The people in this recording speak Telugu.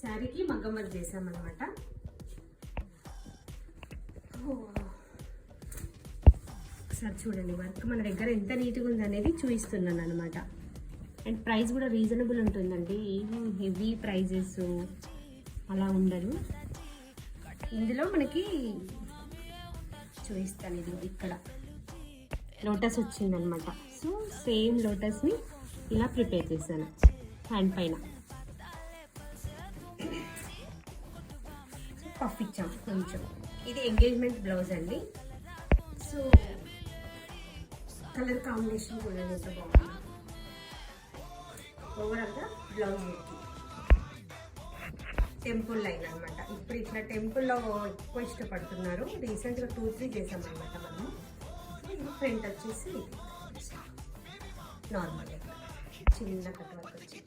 శారీకి మగ్గం వర్క్ చేసామన్నమాట. ఒకసారి చూడండి వర్క్ మన దగ్గర ఎంత నీట్గా ఉంది అనేది చూపిస్తున్నాను అనమాట. అండ్ ప్రైస్ కూడా రీజనబుల్ ఉంటుందండి, ఏమి హెవీ ప్రైజెస్ అలా ఉండదు. ఇందులో మనకి చూపిస్తాను, ఇది ఇక్కడ లోటస్ వచ్చిందనమాట. సో సేమ్ లోటస్ని ఇలా ప్రిపేర్ చేశాను హ్యాండ్ పైన. పఫ్ ఇచ్చాం కొంచెం. ఇది ఎంగేజ్మెంట్ బ్లౌజ్ అండి. సో కలర్ కాంబినేషన్ కూడా ఎంత బాగుంది. ఓవరాల్గా బ్లౌజ్ టెంపుల్ లైన్ అనమాట. ఇప్పుడు ఇట్లా టెంపుల్లో ఎక్కువ ఇష్టపడుతున్నారు. రీసెంట్గా 2-3 చేసామన్నమాట మనము. ఫ్రంట్ వచ్చేసి నార్మల్ చిన్న కట్ వర్క్ వచ్చి